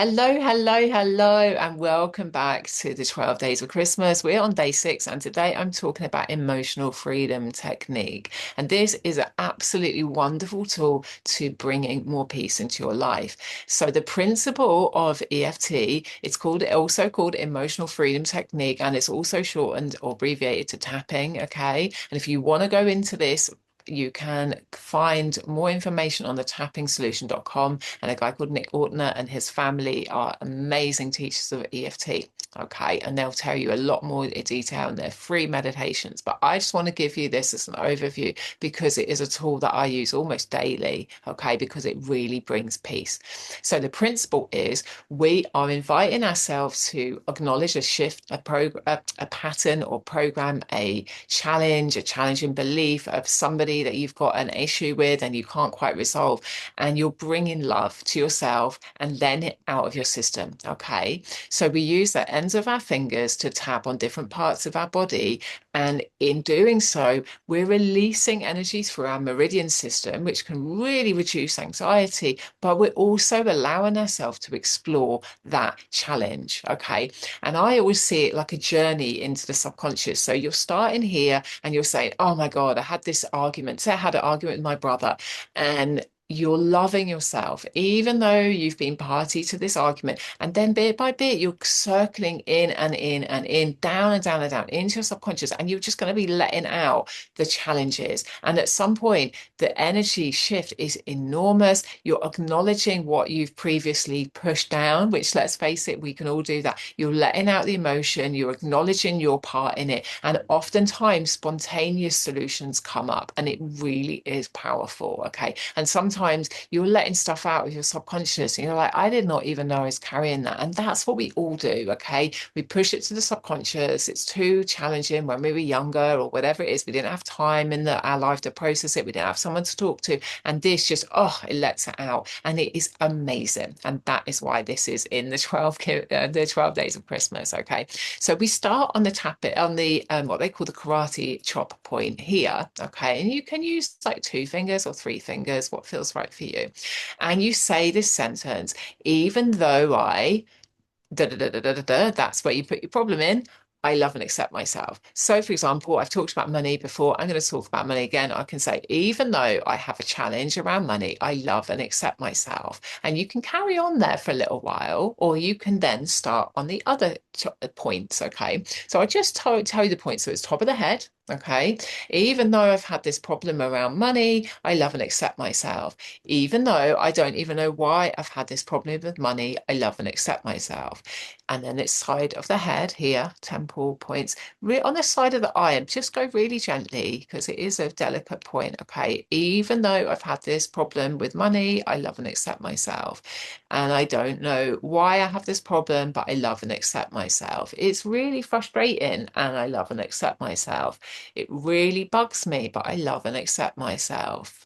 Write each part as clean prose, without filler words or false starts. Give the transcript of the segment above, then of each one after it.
Hello, and welcome back to the 12 Days of Christmas. We're on day 6, and today I'm talking about emotional freedom technique. And this is an absolutely wonderful tool to bringing more peace into your life. So, the principle of EFT, it's also called emotional freedom technique, and it's also shortened or abbreviated to tapping. Okay. And if you want to go into this, you can find more information on the tappingsolution.com, and a guy called Nick Ortner and his family are amazing teachers of EFT. Okay, and they'll tell you a lot more detail in their free meditations. But I just want to give you this as an overview because it is a tool that I use almost daily. Okay, because it really brings peace. So the principle is we are inviting ourselves to acknowledge a shift, a pattern or program, a challenge, a challenging belief of somebody that you've got an issue with and you can't quite resolve. And you're bringing love to yourself and then it out of your system. Okay. So we use the ends of our fingers to tap on different parts of our body. And in doing so, we're releasing energies through our meridian system, which can really reduce anxiety, but we're also allowing ourselves to explore that challenge. Okay. And I always see it like a journey into the subconscious. So you're starting here and you're saying, oh my God, I had this argument. Say I had an argument with my brother, and you're loving yourself, even though you've been party to this argument. And then bit by bit, you're circling in and in and in, down and down and down into your subconscious. And you're just going to be letting out the challenges. And at some point, the energy shift is enormous. You're acknowledging what you've previously pushed down, which, let's face it, we can all do that. You're letting out the emotion, you're acknowledging your part in it. And oftentimes, spontaneous solutions come up, and it really is powerful. Okay. And sometimes you're letting stuff out of your subconscious, and you're like, I did not even know I was carrying that. And that's what we all do. Okay. We push it to the subconscious. It's too challenging when we were younger or whatever it is. We didn't have time in our life to process it. We didn't have someone to talk to. And this just, it lets it out. And it is amazing. And that is why this is in the 12 days of Christmas. Okay. So we start on the tap it on the what they call the karate chop point here. Okay. And you can use like 2 fingers or 3 fingers, what feels right for you. And you say this sentence, even though I da, da, da, da, da, da, da, that's where you put your problem in. I love and accept myself. So, for example, I've talked about money before. I'm going to talk about money again. I can say, even though I have a challenge around money, I love and accept myself. And you can carry on there for a little while, or you can then start on the other points. Okay. So I just tell you the points. So it's top of the head. Okay. Even though I've had this problem around money, I love and accept myself. Even though I don't even know why I've had this problem with money, I love and accept myself. And then it's side of the head here, temple points, on the side of the eye, and just go really gently because it is a delicate point. Okay. Even though I've had this problem with money, I love and accept myself. And I don't know why I have this problem, but I love and accept myself. It's really frustrating and I love and accept myself. It really bugs me, but I love and accept myself.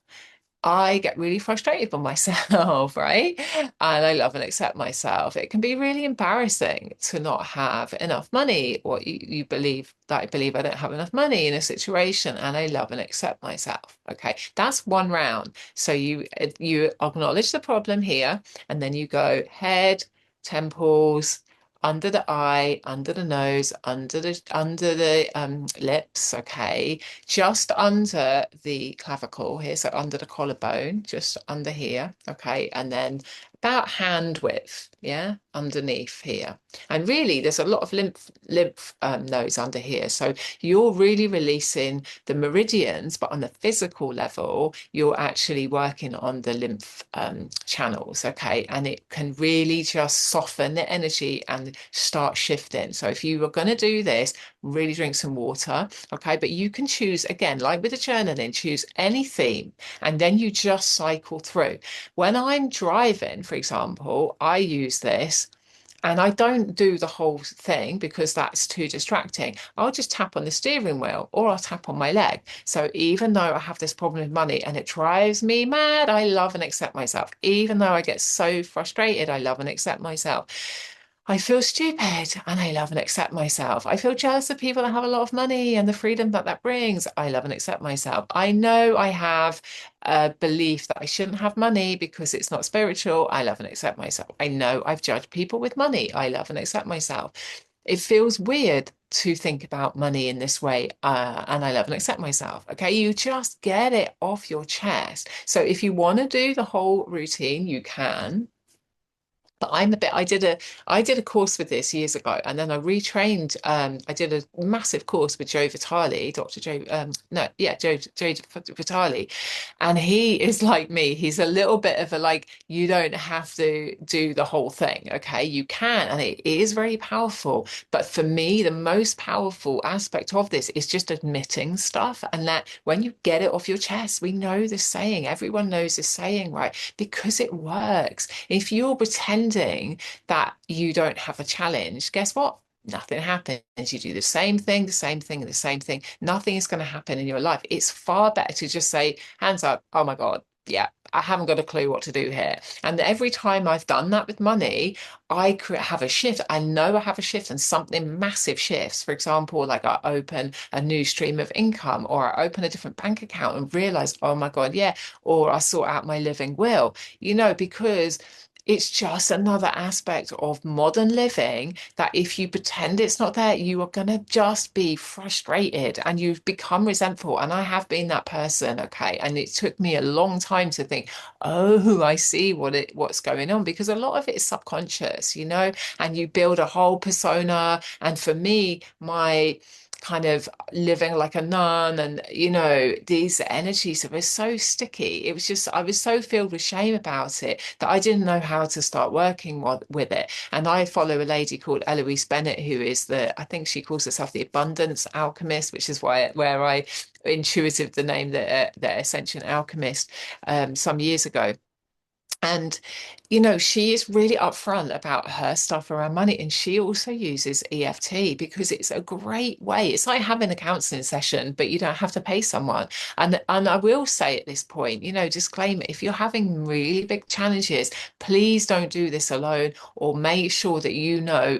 I get really frustrated with myself, right? And I love and accept myself. It can be really embarrassing to not have enough money, or you believe that I believe I don't have enough money in a situation, and I love and accept myself. Okay, that's one round. So you acknowledge the problem here, and then you go head, temples, under the eye, under the nose, under the lips, okay, just under the clavicle here, so under the collarbone, just under here, okay, and then about hand width, yeah, underneath here. And really, there's a lot of lymph nodes under here, so you're really releasing the meridians, but on the physical level, you're actually working on the lymph channels, okay, and it can really just soften the energy and start shifting. So if you were going to do this, really drink some water, okay, but you can choose again, like with the journaling, choose any theme, and then you just cycle through. When I'm driving, for example, I use this. And I don't do the whole thing because that's too distracting. I'll just tap on the steering wheel or I'll tap on my leg. So even though I have this problem with money and it drives me mad, I love and accept myself. Even though I get so frustrated, I love and accept myself. I feel stupid and I love and accept myself. I feel jealous of people that have a lot of money and the freedom that that brings. I love and accept myself. I know I have a belief that I shouldn't have money because it's not spiritual. I love and accept myself. I know I've judged people with money. I love and accept myself. It feels weird to think about money in this way, and I love and accept myself. Okay, you just get it off your chest. So if you want to do the whole routine, you can. But I did a course with this years ago, and then I retrained. I did a massive course with Joe Vitale, Dr. Joe. No, yeah, Joe Vitale, and he is like me. He's a little bit of a like, you don't have to do the whole thing. Okay, you can, and it is very powerful. But for me, the most powerful aspect of this is just admitting stuff, and that when you get it off your chest, we know this saying. Everyone knows this saying, right? Because it works. If you're pretending that you don't have a challenge, guess what? Nothing happens. You do the same thing, the same thing, and the same thing. Nothing is going to happen in your life. It's far better to just say, hands up, oh my God, yeah, I haven't got a clue what to do here. And every time I've done that with money, have a shift. I know I have a shift and something massive shifts. For example, like I open a new stream of income or I open a different bank account and realize, oh my God, yeah. Or I sort out my living will, because it's just another aspect of modern living that if you pretend it's not there, you are going to just be frustrated and you've become resentful. And I have been that person, okay? And it took me a long time to think, oh, I see what's going on, because a lot of it is subconscious, and you build a whole persona. And for me, my kind of living like a nun and these energies were so sticky. It was just, I was so filled with shame about it that I didn't know how to start working with it. And I follow a lady called Eloise Bennett, who is I think she calls herself the abundance alchemist, which is where I intuited the name, the Ascension alchemist, some years ago. And, she is really upfront about her stuff around money. And she also uses EFT because it's a great way. It's like having a counseling session, but you don't have to pay someone. And I will say at this point, disclaimer, if you're having really big challenges, please don't do this alone, or make sure that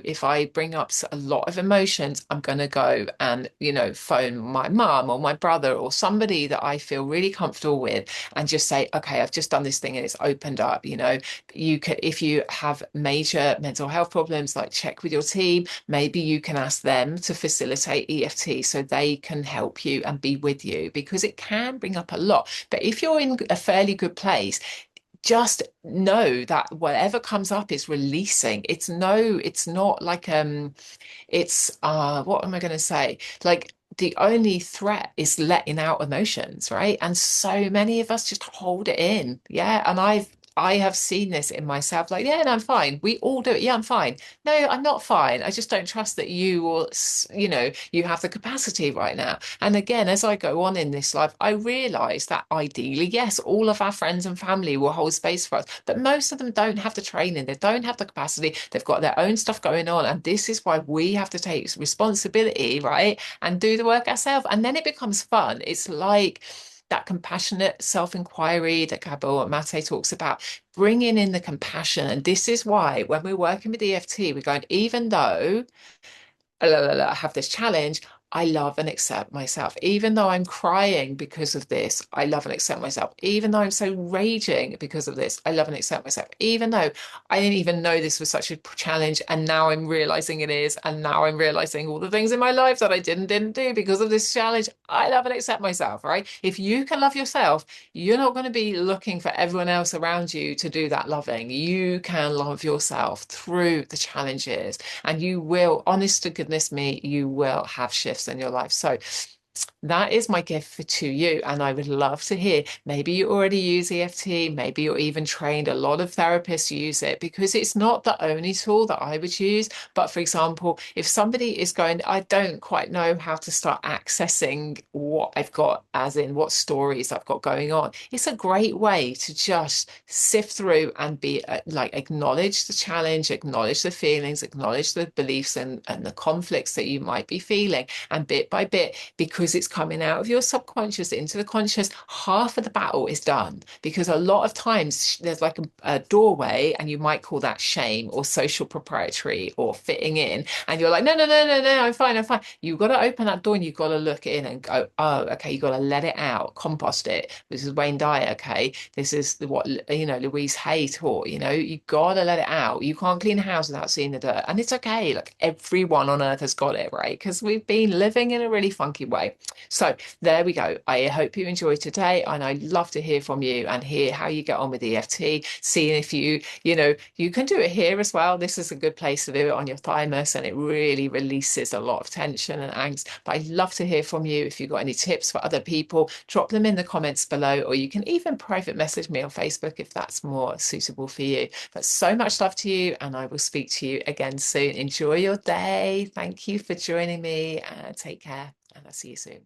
if I bring up a lot of emotions, I'm going to go and, phone my mum or my brother or somebody that I feel really comfortable with and just say, okay, I've just done this thing and it's opened up. You can, if you have major mental health problems, like check with your team. Maybe you can ask them to facilitate EFT so they can help you and be with you, because it can bring up a lot. But if you're in a fairly good place, just know that whatever comes up is releasing. It's not like it's what am I going to say? Like, the only threat is letting out emotions, right? And so many of us just hold it in. Yeah. And I have seen this in myself, like, yeah, no, I'm fine. We all do it. Yeah, I'm fine. No, I'm not fine. I just don't trust that you will, you have the capacity right now. And again, as I go on in this life, I realize that ideally, yes, all of our friends and family will hold space for us, but most of them don't have the training, they don't have the capacity, they've got their own stuff going on. And this is why we have to take responsibility, right? And do the work ourselves. And then it becomes fun. It's like that compassionate self-inquiry that Gabor Mate talks about, bringing in the compassion. And this is why when we're working with EFT, we're going, even though I have this challenge, I love and accept myself. Even though I'm crying because of this, I love and accept myself. Even though I'm so raging because of this, I love and accept myself. Even though I didn't even know this was such a challenge, and now I'm realizing it is, and now I'm realizing all the things in my life that I didn't do because of this challenge, I love and accept myself, right? If you can love yourself, you're not going to be looking for everyone else around you to do that loving. You can love yourself through the challenges, and you will, honest to goodness me, you will have shifts in your life. So that is my gift to you. And I would love to hear, maybe you already use EFT, maybe you're even trained. A lot of therapists use it because it's not the only tool that I would use. But for example, if somebody is going, I don't quite know how to start accessing what I've got, as in what stories I've got going on, it's a great way to just sift through and be like, acknowledge the challenge, acknowledge the feelings, acknowledge the beliefs and the conflicts that you might be feeling. And bit by bit, because because it's coming out of your subconscious into the conscious, half of the battle is done. Because a lot of times there's like a doorway, and you might call that shame or social proprietary or fitting in. And you're like, no, no, no, no, no, I'm fine, I'm fine. You've got to open that door and you've got to look in and go, oh, okay, you've got to let it out, compost it. This is Wayne Dyer, okay? This is what, Louise Hay taught, you got to let it out. You can't clean a house without seeing the dirt. And it's okay. Like everyone on earth has got it, right? Because we've been living in a really funky way. So there we go. I hope you enjoyed today, and I'd love to hear from you and hear how you get on with EFT, seeing if you can do it here as well. This is a good place to do it on your thymus, and it really releases a lot of tension and angst. But I'd love to hear from you. If you've got any tips for other people, drop them in the comments below, or you can even private message me on Facebook if that's more suitable for you. But so much love to you, and I will speak to you again soon. Enjoy your day. Thank you for joining me, and take care, and I'll see you soon.